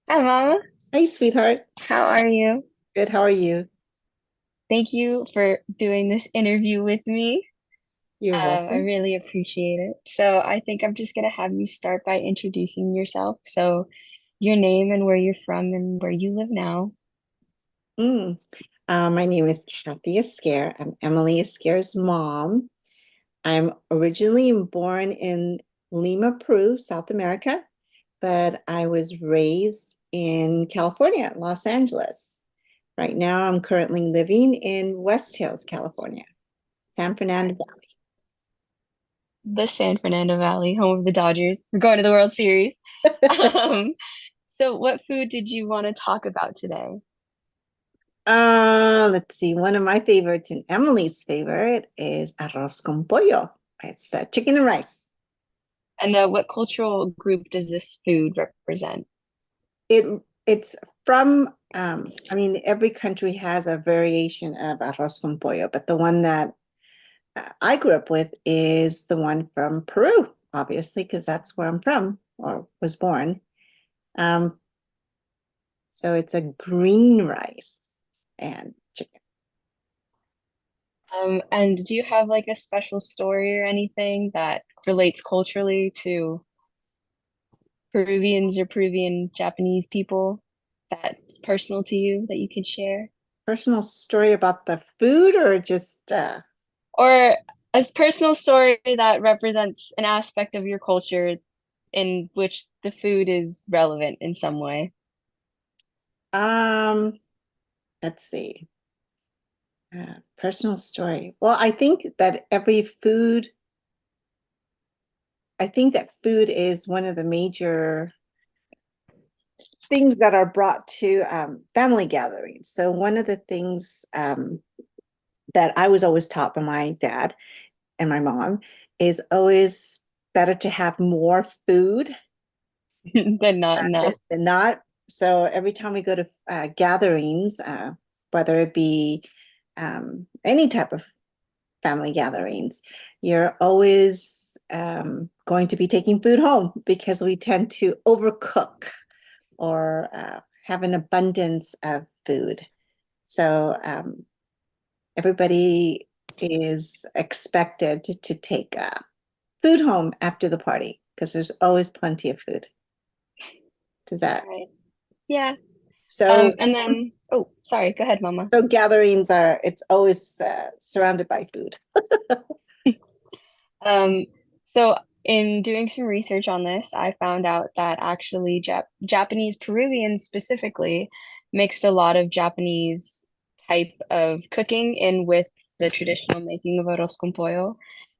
Hi, Mama. Hi, sweetheart. How are you? Good. How are you? Thank you for doing this interview with me. You're I welcome. really appreciate it. So, I think I'm just gonna have you start by introducing yourself. So, your name and where you're from and where you live now. Mm. My name is Kathy Esquer. I'm Emily Esquer's mom. I'm originally born in Lima, Peru, South America, but I was raised in California, Los Angeles. Right now, I'm currently living in West Hills, California, San Fernando Valley. The San Fernando Valley, home of the Dodgers. We're going to the World Series. Um, so what food did you want to talk about today? Let's see. One of my favorites and Emily's favorite is arroz con pollo. It's chicken and rice. And what cultural group does this food represent? It it's from I mean every country has a variation of arroz con pollo, but the one that I grew up with is the one from Peru, obviously, because that's where I'm from or was born. Um, so it's a green rice and chicken. And do you have like a special story or anything that relates culturally to Peruvians or Peruvian Japanese people that's personal to you that you could share? Personal story about the food or just Or a personal story that represents an aspect of your culture in which the food is relevant in some way. um let's see. Personal story. Well, I think that food is one of the major things that are brought to family gatherings. So one of the things that I was always taught by my dad and my mom is always better to have more food Than not enough. than not. So every time we go to gatherings, whether it be any type of family gatherings, you're always going to be taking food home because we tend to overcook or have an abundance of food. So everybody is expected to take food home after the party because there's always plenty of food. Does that? Right. Yeah. So, And then, oh, sorry, go ahead, Mama. so gatherings are, it's always surrounded by food. Um, so in doing some research on this, I found out that actually Japanese Peruvians specifically mixed a lot of Japanese type of cooking in with the traditional making of arroz con pollo.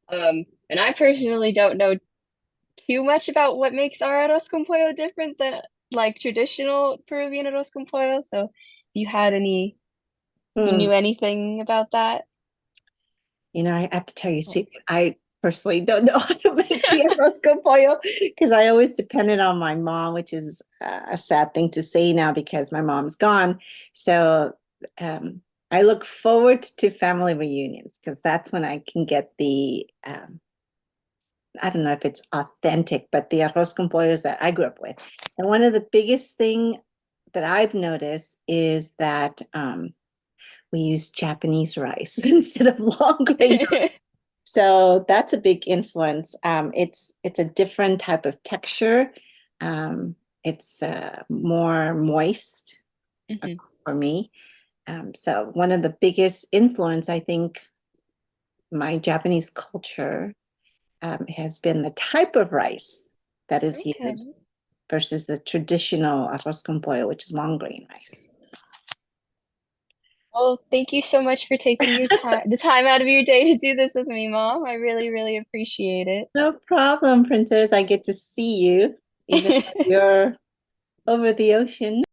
And I personally don't know too much about what makes our arroz con pollo different than like traditional Peruvian arroz con pollo. So if you Hmm. knew anything about that? I have to tell you, see, I personally don't know how to make the arroz con pollo because I always depended on my mom, which is a sad thing to say now because my mom's gone. So um, I look forward to family reunions because that's when I can get I don't know if it's authentic, but the arroz con pollos that I grew up with. And one of the biggest thing that I've noticed is that we use Japanese rice instead of long grain. So that's a big influence. It's a different type of texture. It's more moist Mhm. for me. So one of the biggest influence, I think, my Japanese culture has been the type of rice that is used Okay. versus the traditional arroz con pollo, which is long grain rice. Well, thank you so much for taking the time out of your day to do this with me, Mom. I really, really appreciate No problem, Princess. I get to see you, even though it. you're over the ocean.